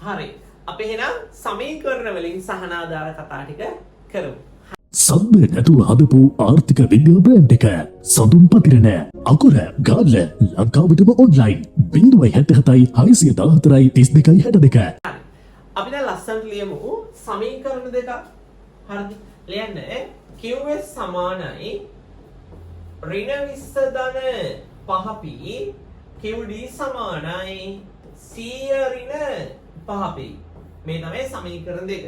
හරි. අපි එහෙනම් සමීකරණ වලින් සහනාධාර කතා ටික කරමු. සද්ද නැතුව හදපු ආර්ථික විද්‍යා බ්‍රෑන්ඩ් එක සඳුන් පතිරණ අකුර ගාල්ල ලංකාවටම ඔන්ලයින් 077 614 32 62. හරි. අපි දැන් ලස්සනට ලියමු සමීකරණ දෙකක්. හරිද? ලියන්න QS සමානයි ඍණ 20 ධන 5p QD සමානයි 100 ඍණ 5p. මේ තමයි සමීකරණ දෙක.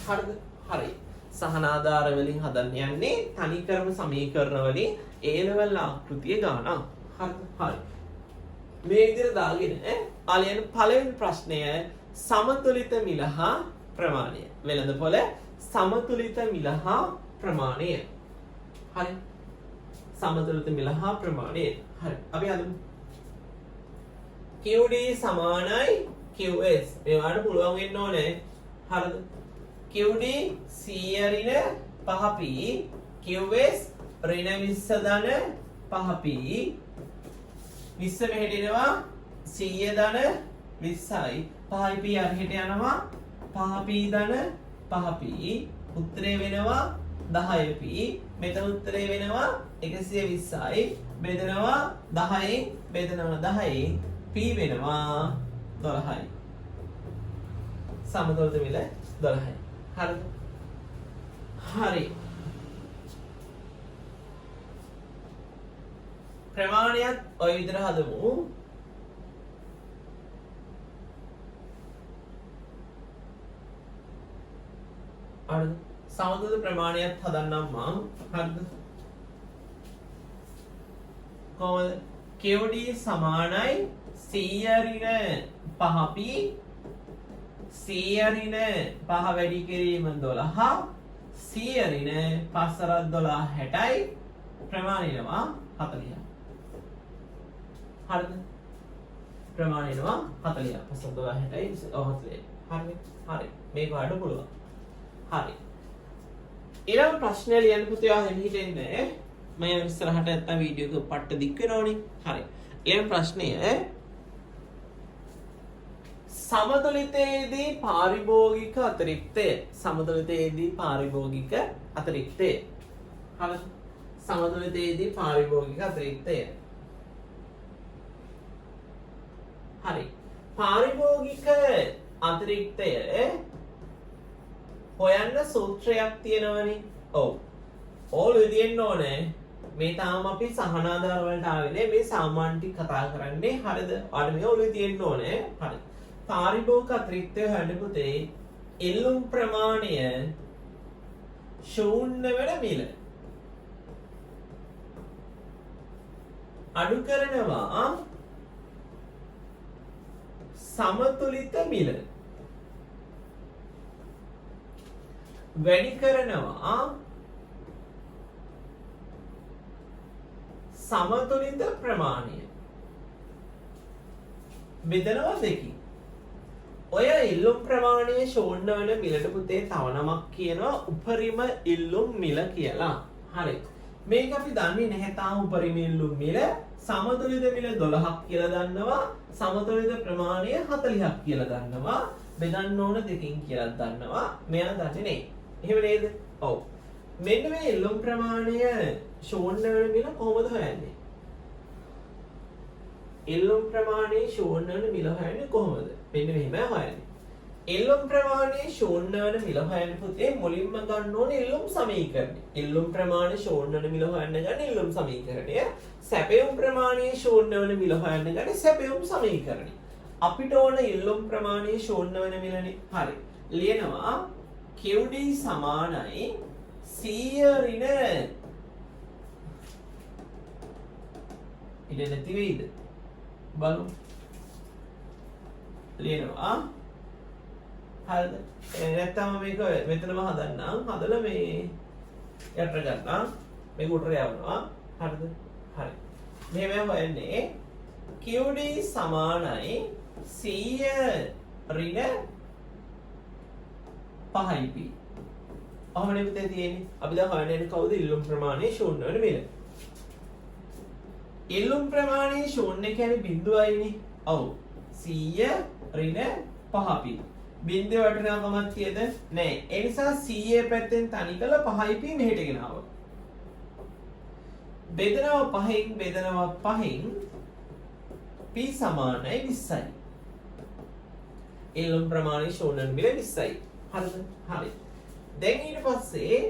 හරිද? හරි. සහනාධාර වලින් හදන්න යන්නේ තනිකරම සමීකරණ වලින් A level ආකෘතිය ගානක්. හරිද? හරි. මේ විදිහට දාගෙන ආලියන පළවෙනි ප්‍රශ්නය සමතුලිත මිල හා ප්‍රමාණය. වෙළඳපොළ සමතුලිත මිල හා ප්‍රමාණය. හරි. සමතුලිත මිල හා ප්‍රමාණය. හරි. අපි හදමු. QD සමානයි QS. මේවට පුළුවන් වෙන්න ඕනේ. හරිද? QD 100 ඍණ 5p QS ඍණ 20 ධන 5p 20 මෙහෙට එනවා 100 ධන 20යි 5p අරහෙට යනවා 5p ධන 5p උත්තරේ වෙනවා 10p මෙතන උත්තරේ වෙනවා 120යි බෙදනවා 10යි බෙදනවා 10යි p වෙනවා 12යි සමතුලිත මිල 12යි. හරිද? හරි. ප්‍රමාණයත් ඔය විදිහට හදමු. හරිද? සමතුලිත ප්‍රමාණයත් හදන්නම් මම. හරිද? කොහොමද? QD සමානයි 100 ඍණ 5p 100 ඍණ 5 වැඩි කිරීම 12 100 ඍණ 5 12 60යි ප්‍රමාණයනවා 40. හරිද? ප්‍රමාණයනවා 40. 5 12 60යි 40. හරිද? හරි. මේක වඩ පුළුවන්. හරි. ඊළඟ ප්‍රශ්නය ලියන්න පුතේ ආ හිතෙන්නේ මම ඉස්සරහට නැත්තම් වීඩියෝ එක පට්ට දික් වෙනවනේ. හරි. ඊළඟ ප්‍රශ්නය සමතුලිතයේදී පාරිභෝගික අතිරික්තය. සමතුලිතයේදී පාරිභෝගික අතිරික්තය. හරිද? සමතුලිතයේදී පාරිභෝගික අතිරික්තය. හරි. පාරිභෝගික අතිරික්තය හොයන්න සූත්‍රයක් තියෙනවනේ. ඔව්. ඕලෙ දෙන්න ඕනේ. මේ තාම අපි සහනාධාර වලට ආවේ නෑ. මේ සාමාන්‍ය ටික කතා කරන්නේ. හරිද? ඔයාලට මේ ඕලෙ තියෙන්න ඕනේ. හරි. පාරිභෝගික අතිරික්තය හොයන්න පුතේ එල්ලුම් ප්‍රමාණය ශූන්‍ය වෙන මිල අඩු කරනවා සමතුලිත මිල වැඩි කරනවා සමතුලිත ප්‍රමාණය බෙදනවා දෙකකින්. ඔය ඉල්ලුම් ප්‍රමාණය ශූන්‍ය වෙන මිලට පුතේ තව නමක් කියනවා උපරිම ඉල්ලුම් මිල කියලා. හරි. මේක අපි දන්නේ නැහැ තාම උපරිම ඉල්ලුම් මිල සමතුලිත මිල 12ක් කියලා දන්නවා. සමතුලිත ප්‍රමාණය 40ක් කියලා දන්නවා. බෙදන්න ඕන දෙකකින් කියලා දන්නවා. මෙයා දන්නේ නැහැ. එහෙම නේද? ඔව්. මෙන්න මේ ඉල්ලුම් ප්‍රමාණය ශූන්‍ය වෙන මිල කොහොමද හොයන්නේ? එල්ලුම් ප්‍රමාණයේ ශූන්‍ය වන මිල හොයන්නේ කොහොමද? මෙන්න මෙහෙම හොයන්නේ. එල්ලුම් ප්‍රමාණයේ ශූන්‍ය වන මිල හොයන්න පුතේ මුලින්ම ගන්න ඕනේ එල්ලුම් සමීකරණය. එල්ලුම් ප්‍රමාණය ශූන්‍ය වන මිල හොයන්න ගන්න එල්ලුම් සමීකරණය. සැපයුම් ප්‍රමාණයේ ශූන්‍ය වන මිල හොයන්න ගන්න සැපයුම් සමීකරණය. අපිට ඕන එල්ලුම් ප්‍රමාණයේ ශූන්‍ය වන මිලනේ. හරි. ලියනවා QD සමානයි 100 ඍණ ඉඩ නැති වෙයිද? බලමු. ලියනවා. හරිද? නැත්තම් මේක මෙතනම හදන්නම්. හදලා මේ යට ගන්නම්. මේක උඩට යවනවා. හරිද? හරි. මෙහෙම හොයන්නේ QD සමානයි 100 ඍණ 5p. අහමනේ පුතේ තියෙන්නේ. අපි දැන් හොයන්නේ කවුද ඉල්ලුම් ප්‍රමාණය ශූන්‍ය වෙන මිල. ඉල්ලුම් ප්‍රමාණය ශූන්‍ය කියන්නේ බිඳුවයිනේ. ඔව්. 100 ඍණ 5p. බින්දුවේ වටිනාකමක් කීයද? නෑ. ඒ නිසා 100 පැත්තෙන් තනි කළ 5p මෙහෙට ගෙනාවා. බෙදනවා 5න් බෙදනවා 5න් p සමානයි 20යි. එල්ලුම් ප්‍රමාණය ශූන්‍ය මිල 20යි. හරිද? හරි. දැන් ඊට පස්සේ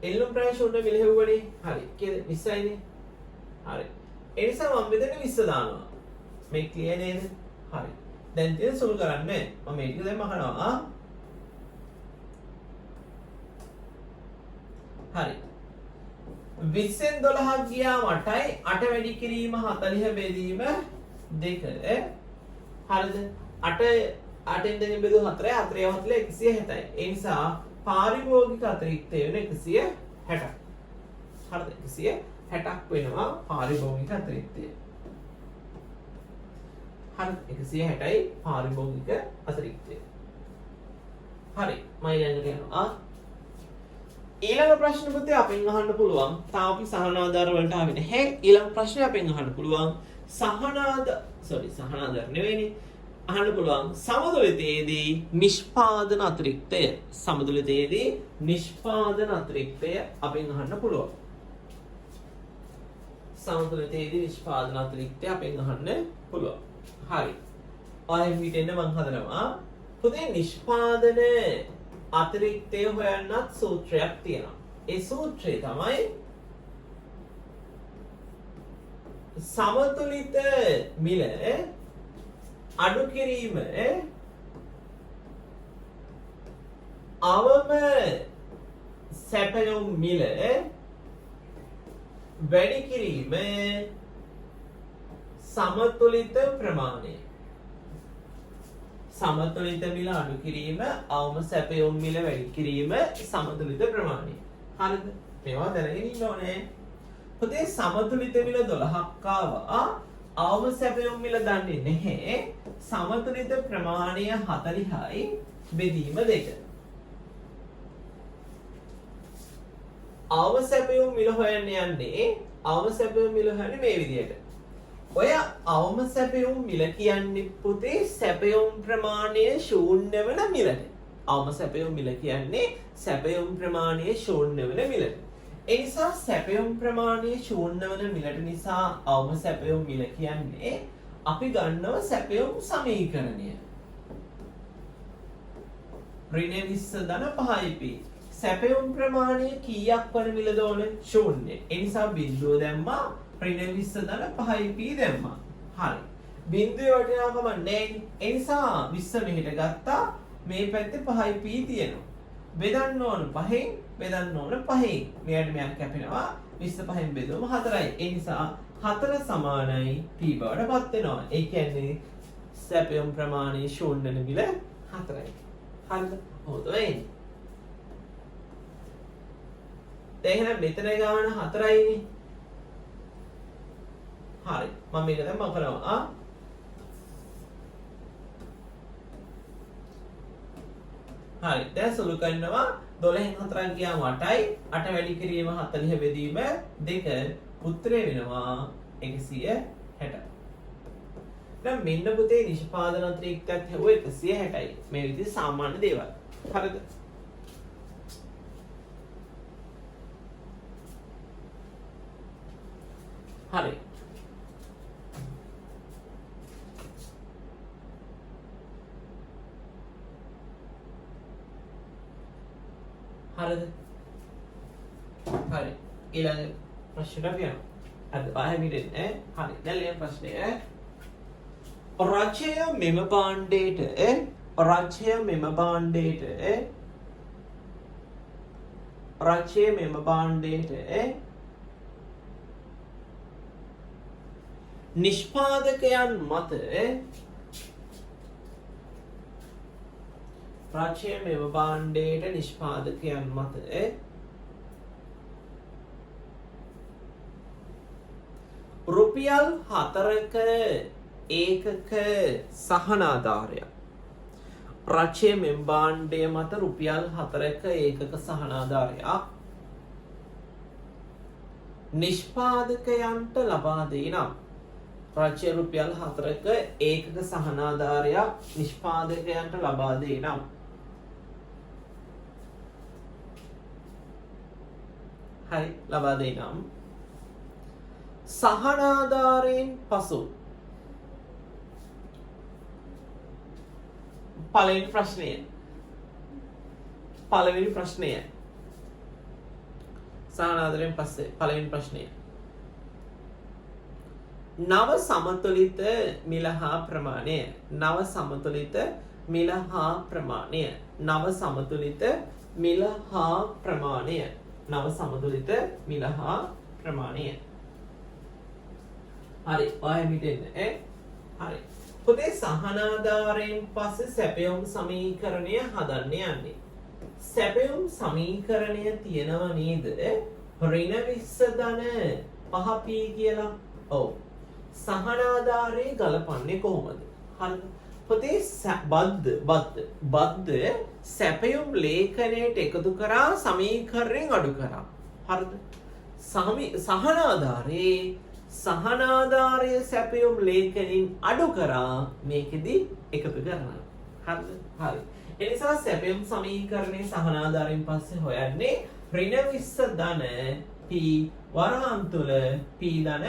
එල්ලුම් ප්‍රමාණය ශූන්‍ය මිල හෙව්වනේ. හරි. කීයද? 20යිනේ. හරි. ඒ නිසා මම මෙතන 20 දානවා. මේ ක්ලියර් නේද? හරි. දැන් තියෙන සෝල් කරන්න මම මේක දැන් මහනවා. හරි. 20න් 12ක් ගියාම 8යි 8 වැඩි කිරීම 40 බෙදීම 2 හරිද 8ෙන් 2 බෙදුව 4යි 4 40 160යි ඒ නිසා පාරිභෝගික අතිරික්තය වෙන 160ක් හරිද 160ක් වෙනවා පාරිභෝගික අතිරික්තය හරි 160යි පාරිභෝගික අතිරික්තය හරි මම ඊළඟට යනවා ඊළඟ ප්‍රශ්න පුතේ අපෙන් අහන්න පුළුවන්. තාම අපි සහනාධාර වලට ආවේ නැහැ. ඊළඟ ප්‍රශ්නේ අපෙන් අහන්න පුළුවන්. සහනාධාර නෙවෙයිනේ. අහන්න පුළුවන් සමතුලිතයේදී නිෂ්පාදන අතිරික්තය. සමතුලිතයේදී නිෂ්පාදන අතිරික්තය අපෙන් අහන්න පුළුවන්. සමතුලිතයේදී නිෂ්පාදන අතිරික්තය අපෙන් අහන්න පුළුවන්. හරි. ඔය හිතෙන්න මම හදනවා. පුතේ නිෂ්පාදන අතිරික්තය හොයන්නත් සූත්‍රයක් තියෙනවා. ඒ සූත්‍රය තමයි සමතුලිත මිල අඩු කිරීම අවම සැපයුම් මිල වැඩි කිරීම සමතුලිත ප්‍රමාණය සමතුලිත මිල අඩු කිරීම අවම සැපයුම් මිල වැඩි කිරීම සමතුලිත ප්‍රමාණය. හරිද? මේවා දැනගෙන ඉන්න ඕනේ. පුතේ සමතුලිත මිල 12ක් ආවා. අවම සැපයුම් මිල දන්නේ නැහැ. සමතුලිත ප්‍රමාණය 40යි බෙදීම 2. අවම සැපයුම් මිල හොයන්න යන්නේ අවම සැපයුම් මිල හොයන්නේ මේ විදිහට. ඔය අවම සැපයුම් මිල කියන්නේ පුතේ සැපයුම් ප්‍රමාණය ශූන්‍ය වෙන මිලට. අවම සැපයුම් මිල කියන්නේ සැපයුම් ප්‍රමාණය ශූන්‍ය වෙන මිලට. ඒ නිසා සැපයුම් ප්‍රමාණය ශූන්‍ය වෙන මිලට නිසා අවම සැපයුම් මිල කියන්නේ අපි ගන්නව සැපයුම් සමීකරණය. ඍණ 20 ධන 5යි සැපයුම් ප්‍රමාණය කීයක් වන මිලද ඕන? ශූන්‍ය. ඒ නිසා බිඳුව දැම්මා ඍණ 20 ධන 5p දැම්මා. හරි. බිඳුවේ වටිනාකම නැහැ. ඒ නිසා 20 මෙහෙට ගත්තා. මේ පැත්තේ 5p තියෙනවා. බෙදන්න ඕන 5න් බෙදන්න ඕන 5න්. මෙයාට මෙයක් කැපෙනවා. 20 5න් බෙදුවම 4යි. ඒ නිසා 4 සමානයි p බවට පත් වෙනවා. ඒ කියන්නේ සැපයුම් ප්‍රමාණය ශූන්‍ය වෙන මිල 4යි. හරිද? හොඳ වෙන්නේ. දැන් එහෙනම් මෙතන ගාන 4යිනේ. හරි මම මේක දැන් මම කරනවා හරි දැන් සුළු කරනවා 12න් 4ක් ගියාම 8යි 8 වැඩි කිරීම 40 බෙදීම 2 උත්තරේ වෙනවා 160 දැන් මෙන්න පුතේ නිෂ්පාදන අතිරික්තයක් හැවුව 160යි මේ විදිහේ සාමාන්‍ය දේවල් හරිද හරි හරිද? හරි. ඊළඟ ප්‍රශ්නට අපි යනවා. අද පහ මිනිත් හරි. දැන් ඊළඟ ප්‍රශ්නය රජය මෙම භාණ්ඩයට නිෂ්පාදකයන් මත රජය මෙම භාණ්ඩයට නිෂ්පාදකයන් මත රුපියල් 4ක ඒකක සහනාධාරයක් රජය මෙම භාණ්ඩය මත රුපියල් 4ක ඒකක සහනාධාරයක් නිෂ්පාදකයන්ට ලබා දී නම් රජය රුපියල් 4ක ඒකක සහනාධාරයක් නිෂ්පාදකයන්ට ලබා දී නම් හරි ලබා දෙයි නම් සහනාධාරයෙන් පසු පළවෙනි ප්‍රශ්නය සහනාධාරයෙන් පස්සේ පළවෙනි ප්‍රශ්නය නව සමතුලිත මිල හා ප්‍රමාණය නව සමතුලිත මිල හා ප්‍රමාණය නව සමතුලිත මිල හා ප්‍රමාණය නව සමතුලිත මිල හා ප්‍රමාණය හරි ඔය හිතෙන්න හරි පුතේ සහනාධාරයෙන් පස්සේ සැපයුම් සමීකරණය හදන්න යන්නේ සැපයුම් සමීකරණය තියෙනව නේද ඍණ 20 ධන 5p කියලා ඔව් සහනාධාරයේ ගලපන්නේ කොහොමද හරිද පුතේ බද්ද සැපයුම් ලේඛනයට එකතු කරා සමීකරණයෙන් අඩු කරා හරිද සහනාධාරය සැපයුම් ලේඛනයෙන් අඩු කරා මේකෙදි එකතු කරනවා හරිද හරි එනිසා සැපයුම් සමීකරණයේ සහනාධාරයෙන් පස්සේ හොයන්නේ ඍණ 20 ධන p වරහන් තුල p ධන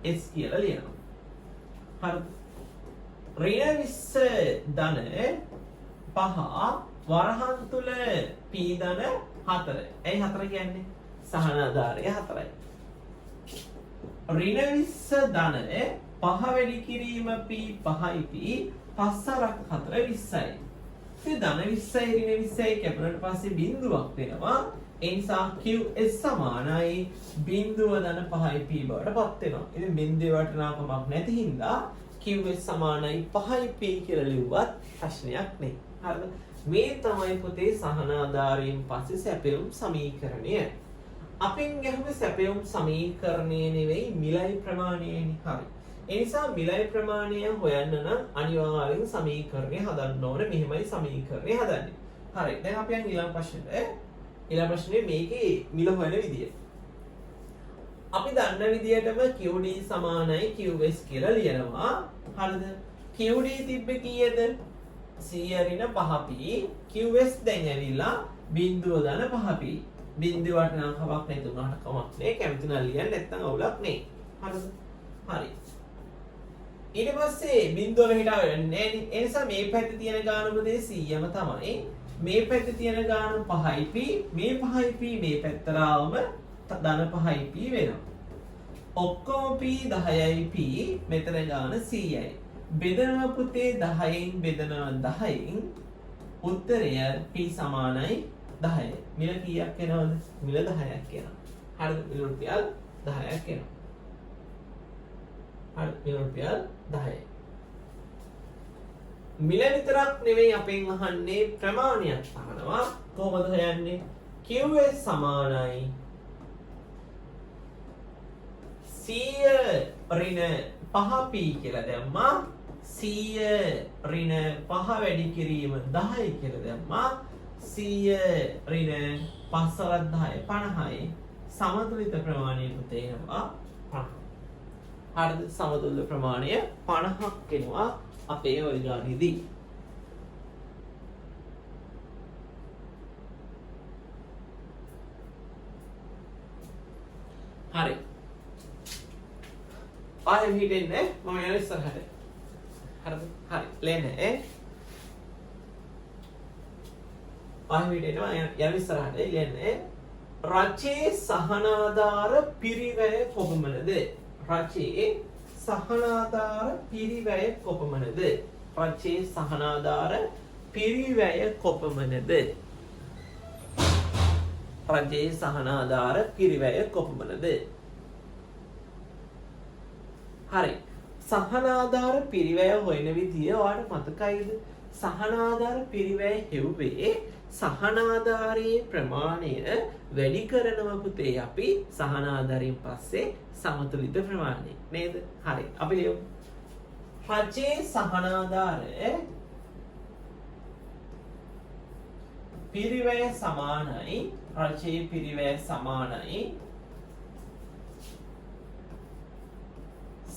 s කියලා ලියනවා හරිද ඍණ 20 ධන 5 වරහන් තුල p ධන 4 ඇයි 4 කියන්නේ සහනාධාරය 4යි ඍණ 20 ධන 5 වැඩි කිරීම p 5යි p 5 4ක් 4 20යි ඉතින් ධන 20යි ඍණ 20යි කැපුණාට පස්සේ බිඳුවක් වෙනවා ඒ නිසා qs සමානයි බිඳුව ධන 5යි p බවට පත් වෙනවා ඉතින් බිඳුවේ වටිනාකමක් නැති හින්දා qs සමානයි 5යි p කියලා ලිව්වත් ප්‍රශ්නයක් නෙයි හරිද මේ තමයි පුතේ සහනාධාරයෙන් පස්සේ සැපයුම් සමීකරණය අපෙන් ගැහුවේ සැපයුම් සමීකරණය නෙවෙයි මිලයි ප්‍රමාණයනේ හරි ඒ නිසා මිලයි ප්‍රමාණය හොයන්න නම් අනිවාර්යෙන් සමීකරණය හදන්න ඕනේ මෙහෙමයි සමීකරණය හදන්නේ හරි දැන් අපි යන් ඊළඟ ප්‍රශ්නේ මේකේ මිල හොයන විදිය අපි දන්න විදියටම QD සමානයි QS කියලා ලියනවා හරිද QD තිබ්බේ කීයද 100 ඍණ 5p QS දැන් ඇවිල්ලා බිඳුව ධන 5p බිඳුව වටිනාකමක් නැතුණාට කමක් නෑ කැමති නම් ලියන්න නැත්නම් අවුලක් නෑ හරිද හරි ඊට පස්සේ බිඳුව මෙහෙට ආවෙන්නේ නෑනේ ඒ නිසා මේ පැත්තේ තියෙන ගාන මොකද 100ම තමයි මේ පැත්තේ තියෙන ගාන 5p මේ 5p මේ පැත්තට ආවම ධන 5p වෙනවා ඔක්කොම p 10යි p මෙතන ගාන 100යි බෙදනවා පුතේ 10න් බෙදනවා 10න් උත්තරය p සමානයි 10 මිල කීයක් එනවද මිල 10ක් එනවා හරිද මිල රුපියල් 10ක් එනවා හරි මිල රුපියල් 10යි මිල විතරක් නෙවෙයි අපෙන් අහන්නේ ප්‍රමාණයක් අහනවා කොහොමද හොයන්නේ qs සමානයි 100 ඍණ 5p කියලා දැම්මා 100 ඍණ 5 වැඩි කිරීම 10 කියලා දැම්මා 100 ඍණ 5 10 50යි සමතුලිත ප්‍රමාණය පුතේ එනවා 50 හරිද සමතුලිත ප්‍රමාණය 50ක් එනවා අපේ ওই ගානේදී හරි ආයෙ හිටින්නේ මම යන ඉස්සරහට හරිද හරි ලේනේ ආයෙ හිටිනවා යන ඉස්සරහට ලේනේ රචේ සහනාධාර පිරිවැය කොපමණද රචේ සහනාධාර පිරිවැය කොපමණද රචේ සහනාධාර පිරිවැය කොපමණද රචේ සහනාධාර පිරිවැය කොපමණද හරි සහනාධාර පිරිවැය හොයන විදිය ඔයාලට මතකයිද සහනාධාර පිරිවැය හෙව්වේ සහනාධාරයේ ප්‍රමාණය වැඩි කරනවා පුතේ අපි සහනාධාරයෙන් පස්සේ සමතුලිත ප්‍රමාණය නේද හරි අපි ලියමු රචේ සහනාධාර පිරිවැය සමානයි රචේ පිරිවැය සමානයි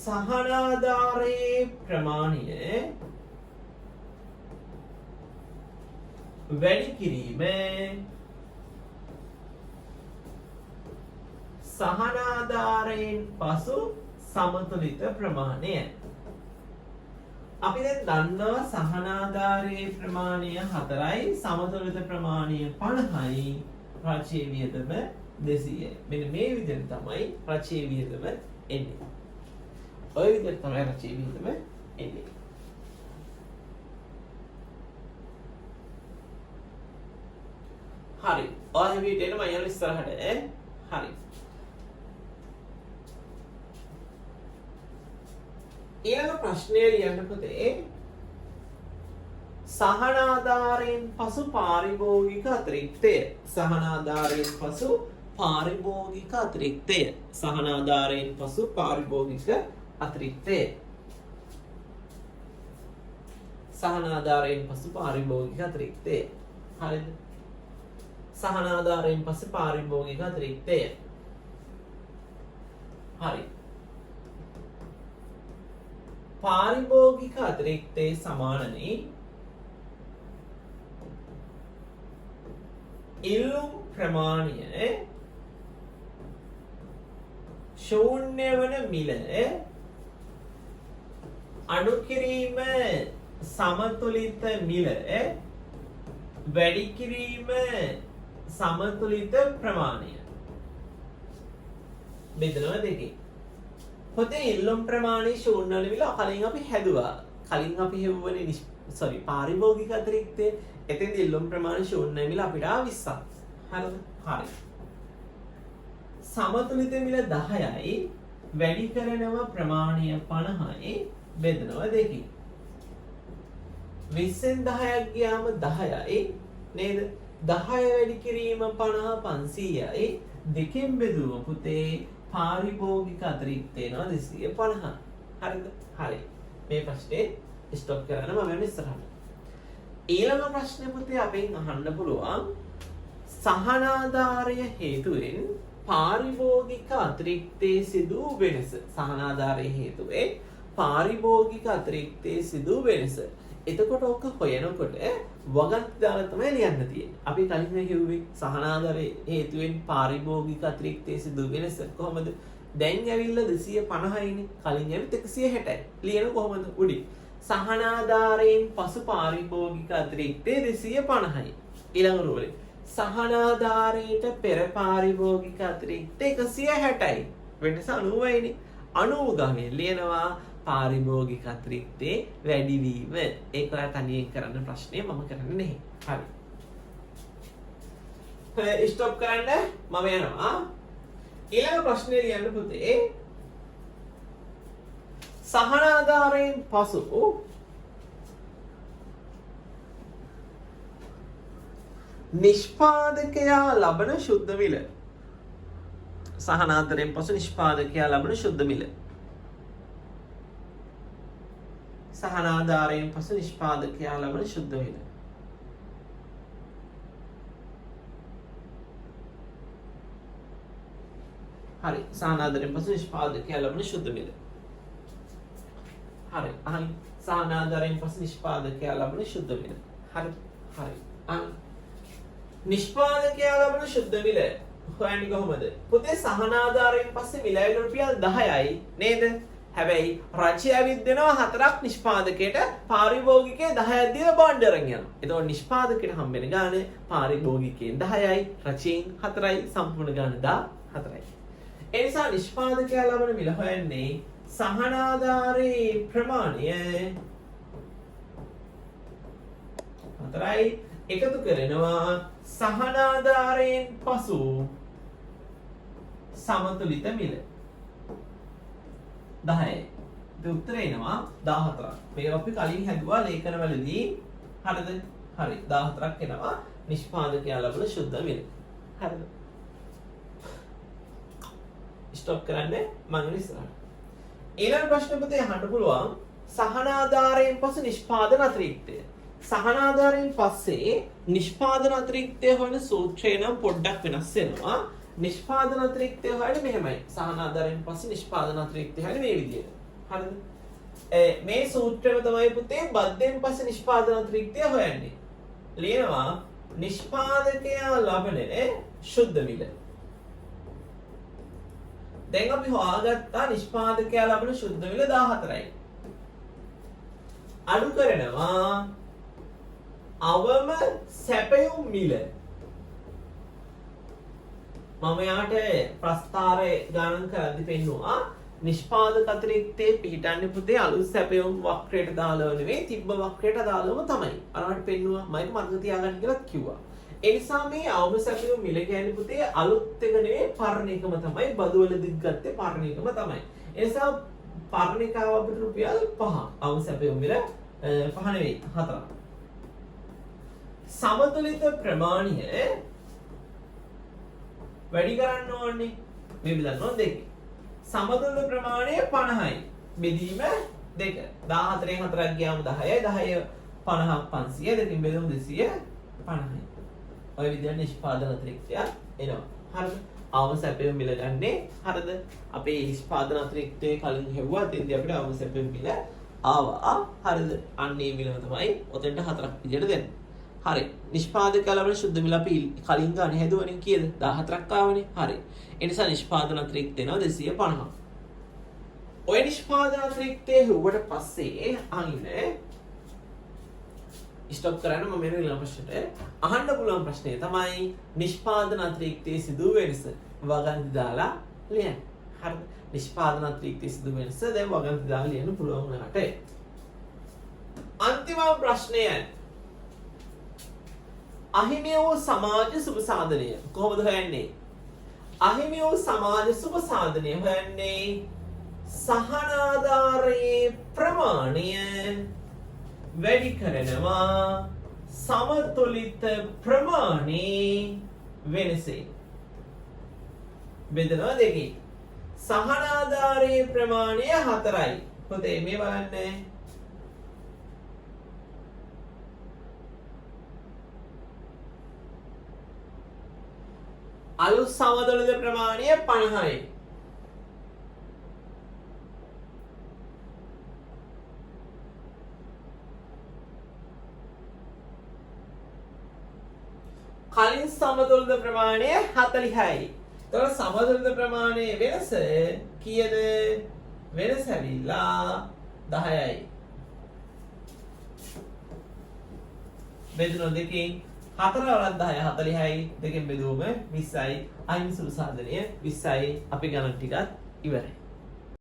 සහනාධාරයේ ප්‍රමාණය වැඩි කිරීම සහනාධාරයෙන් පසු සමතුලිත ප්‍රමාණය. අපි දැන් දන්නවා සහනාධාරයේ ප්‍රමාණය 4යි සමතුලිත ප්‍රමාණය 50යි රචයේ වියදම 200යි. මෙන්න මේ විදිහට තමයි රචයේ වියදම එන්නේ. ඔය විදිහට තමයි රචයේ වියදම එන්නේ. හරි. ඔය විදිහට එන්න මම යන ඉස්සරහට හරි. ඊළඟ ප්‍රශ්නය ලියන්න පුතේ සහනාධාරයෙන් පසු පාරිභෝගික අතිරික්තය. සහනාධාරයෙන් පසු පාරිභෝගික අතිරික්තය. සහනාධාරයෙන් පසු පාරිභෝගික අතිරික්තය. සහනාධාරයෙන් පසු පාරිභෝගික අතිරික්තය. හරිද? සහනාධාරයෙන් පසු පාරිභෝගික අතිරික්තය. හරි. පාරිභෝගික අතිරික්තයේ සමානනේ ඉල්ලුම් ප්‍රමාණය ශූන්‍ය වන මිල අඩු කිරීම සමතුලිත මිල වැඩි කිරීම සමතුලිත ප්‍රමාණය බෙදනවා දෙකේ. පොතේ ඉල්ලුම් ප්‍රමාණය ශූන්‍ය වන මිල කලින් අපි හැදුවා. කලින් අපි හෙව්වනේ පාරිභෝගික අතිරික්තය. එතෙන්ද ඉල්ලුම් ප්‍රමාණය ශූන්‍ය මිල අපිට 20ක්. හරිද? හරි. සමතුලිත මිල 10යි වැඩි කරනවා ප්‍රමාණය 50යි බෙදනවා දෙකකින්. 20න් 10ක් ගියාම 10යි නේද? 10 වැඩි කිරීම 50 500යි දෙකෙන් බෙදුවම පුතේ පාරිභෝගික අතිරික්තය එනවා 250. හරිද? හරි. මේ ප්‍රශ්නේ ස්ටොප් කරන්න මම යන්නේ ඉස්සරහට. ඊළඟ ප්‍රශ්නේ පුතේ අපෙන් අහන්න පුළුවන් සහනාධාරය හේතුවෙන් පාරිභෝගික අතිරික්තයේ සිදු වෙනස. සහනාධාරයේ හේතුවෙන් පාරිභෝගික අතිරික්තයේ සිදු වෙනස. එතකොට ඔක හොයනකොට වගක් දාලා තමයි ලියන්න තියෙන්නේ. අපි කලින් කිව්වේ සහනාධාරයේ හේතුවෙන් පාරිභෝගික අතිරික්තයේ සිදු වෙනස කොහොමද? දැන් ඇවිල්ලා 250යිනේ. කලින් ඇවිත් 160යි. ලියන කොහොමද? උඩින්. සහනාධාරයෙන් පසු පාරිභෝගික අතිරික්තය 250යි. ඊළඟ රෝලේ සහනාධාරයට පෙර පාරිභෝගික අතිරික්තය 160යි. වෙනස 90යිනේ. 90 ගානේ ලියනවා පාරිභෝගික අතිරික්තේ වැඩිවීම. ඒක ඔයා තනියෙන් කරන්න ප්‍රශ්නේ මම කරන්නේ නැහැ. හරි. ස්ටොප් කරන්න මම යනවා. ඊළඟ ප්‍රශ්නේ ලියන්න පුතේ සහනාධාරයෙන් පසු නිෂ්පාදකයා ලබන ශුද්ධ මිල. සහනාධාරයෙන් පසු නිෂ්පාදකයා ලබන ශුද්ධ මිල. සහනාධාරයෙන් පසු නිෂ්පාදකයා ලබන ශුද්ධ මිල. හරි. සහනාධාරයෙන් පසු නිෂ්පාදකයා ලබන ශුද්ධ මිල. හරි. අහන්න. සහනාධාරයෙන් පසු නිෂ්පාදකයා ලබන ශුද්ධ මිල. හරි. හරි. අහන්න. නිෂ්පාදකයා ලබන ශුද්ධ මිල හොයන්නේ කොහොමද? පුතේ සහනාධාරයෙන් පස්සේ මිල ඇවිල්ලා රුපියල් 10යි නේද? හැබැයි රජය ඇවිත් දෙනවා 4ක් නිෂ්පාදකයට පාරිභෝගිකයේ 10ක් දීලා බොන්ඩ් අරන් යනවා. එතකොට නිෂ්පාදකයට හම්බෙන ගාණ පාරිභෝගිකයෙන් 10යි රජයෙන් 4යි සම්පූර්ණ ගාණ 14යි. ඒ නිසා නිෂ්පාදකයා ලබන මිල හොයන්නේ සහනාධාරයේ ප්‍රමාණය 4යි එකතු කරනවා සහනාධාරයෙන් පසු සමතුලිත මිල 10යි. ඒ උත්තරේ එනවා 14ක්. මේක අපි කලින් හැදුවා ලේඛනවලදී. හරිද? හරි. 14ක් එනවා නිෂ්පාදකයා ලබන ශුද්ධ මිල. හරිද? ස්ටොප් කරන්න මම ඉස්සරහට. ඊළඟ ප්‍රශ්න පුතේ අහන්න පුළුවන් සහනාධාරයෙන් පසු නිෂ්පාදන අතිරික්තය. සහනාධාරයෙන් පස්සේ නිෂ්පාදන අතිරික්තය හොයන සූත්‍රය නම් පොඩ්ඩක් වෙනස් වෙනවා. නිෂ්පාදන අතිරික්තය හොයන්නේ මෙහෙමයි. සහනාධාරයෙන් පස්සේ නිෂ්පාදන අතිරික්තය හොයන්නේ මේ විදිහට. හරිද? මේ සූත්‍රෙම තමයි පුතේ බද්ධයෙන් පස්සේ නිෂ්පාදන අතිරික්තය හොයන්නේ. ලියනවා නිෂ්පාදකයා ලබන ශුද්ධ මිල. දැන් අපි හොයාගත්තා නිෂ්පාදකයා ලබන ශුද්ධ මිල 14යි. අඩු කරනවා අවම සැපයුම් මිල. මම යාට ප්‍රස්ථාරය ගණන් කරද්දි පෙන්නුවා නිෂ්පාදක අතිරික්තයේ පිහිටන්නේ පුතේ අලුත් සැපයුම් වක්‍රයට දාලව නෙවෙයි තිබ්බ වක්‍රයට දාලවම තමයි. අරකට පෙන්නුවා මම ඒක මතක තියාගන්න කියලා කිව්වා. ඒ නිසා මේ අවම සැපයුම් මිල කියන්නේ පුතේ අලුත් එක නෙවෙයි පරණ එකම තමයි. බදුවල දිග් ගත්තේ පරණ එකම තමයි. ඒ නිසා පරණ එකව අපිට රුපියල් 5. අවම සැපයුම් මිල 5 නෙවෙයි 4. සමතුලිත ප්‍රමාණය වැඩි කරන්න ඕනේ. මේ බෙදන්න ඕන දෙකේ. සමතුලිත ප්‍රමාණය 50යි. බෙදීම 2. 14න් 4ක් ගියාම 10යි. 10 50ක් 500. දෙකෙන් බෙදුම් 250යි. ඔය විදිහට නිෂ්පාදන අතිරික්තය එනවා. හරිද? අවම සැපයුම් මිල ගන්නේ හරිද? අපේ නිෂ්පාදන අතිරික්තයේ කලින් හෙව්වා. එතෙන්දී අපිට අවම සැපයුම් මිල ආවා. හරිද? අන්න ඒ මිලම තමයි ඔතෙන්ට 4ක් විදිහට දෙන්නේ. හරි. නිෂ්පාදකයා ලබන ශුද්ධ මිල අපි කලින් ගානේ හැදුවනේ කීයද? 14ක් ආවනේ. හරි. ඒ නිසා නිෂ්පාදන අතිරික්ත වෙනවා 250. ඔය නිෂ්පාදන අතිරික්තය හෙව්වට පස්සේ අහිනේ ස්ටොප් කරන්න මම මෙන්න ඊළඟ ප්‍රශ්නෙට අහන්න පුළුවන් ප්‍රශ්නේ තමයි නිෂ්පාදන අතිරික්තයේ සිදු වෙනස වගන්ති දාලා ලියන්න. හරිද? නිෂ්පාදන අතිරික්තයේ සිදු වෙනස දැන් වගන්ති දාලා ලියන්න පුළුවන් වුණාට අන්තිම ප්‍රශ්නය අහිමි වූ සමාජ සුබ සාධනය කොහොමද හොයන්නේ? අහිමි වූ සමාජ සුබ සාධනය හොයන්නේ සහනාධාරයේ ප්‍රමාණය වැඩි කරනවා සමතුලිත ප්‍රමාණයේ වෙනසෙන්. බෙදනවා දෙකේ. සහනාධාරයේ ප්‍රමාණය 4යි. පුතේ මේ බලන්න. අලුත් සමතුලිත ප්‍රමාණය 50යි. කලින් සමතුලිත ප්‍රමාණය 40යි. එතකොට සමතුලිත ප්‍රමාණයේ වෙනස කීයද? වෙනස ඇවිල්ලා 10යි. බෙදුන දෙකෙන් 4 වරක් 10 40යි. දෙකෙන් බෙදුවම 20යි. අහිමි සුළු සාධනය 20යි. අපි ගණන් ටිකත් ඉවරයි.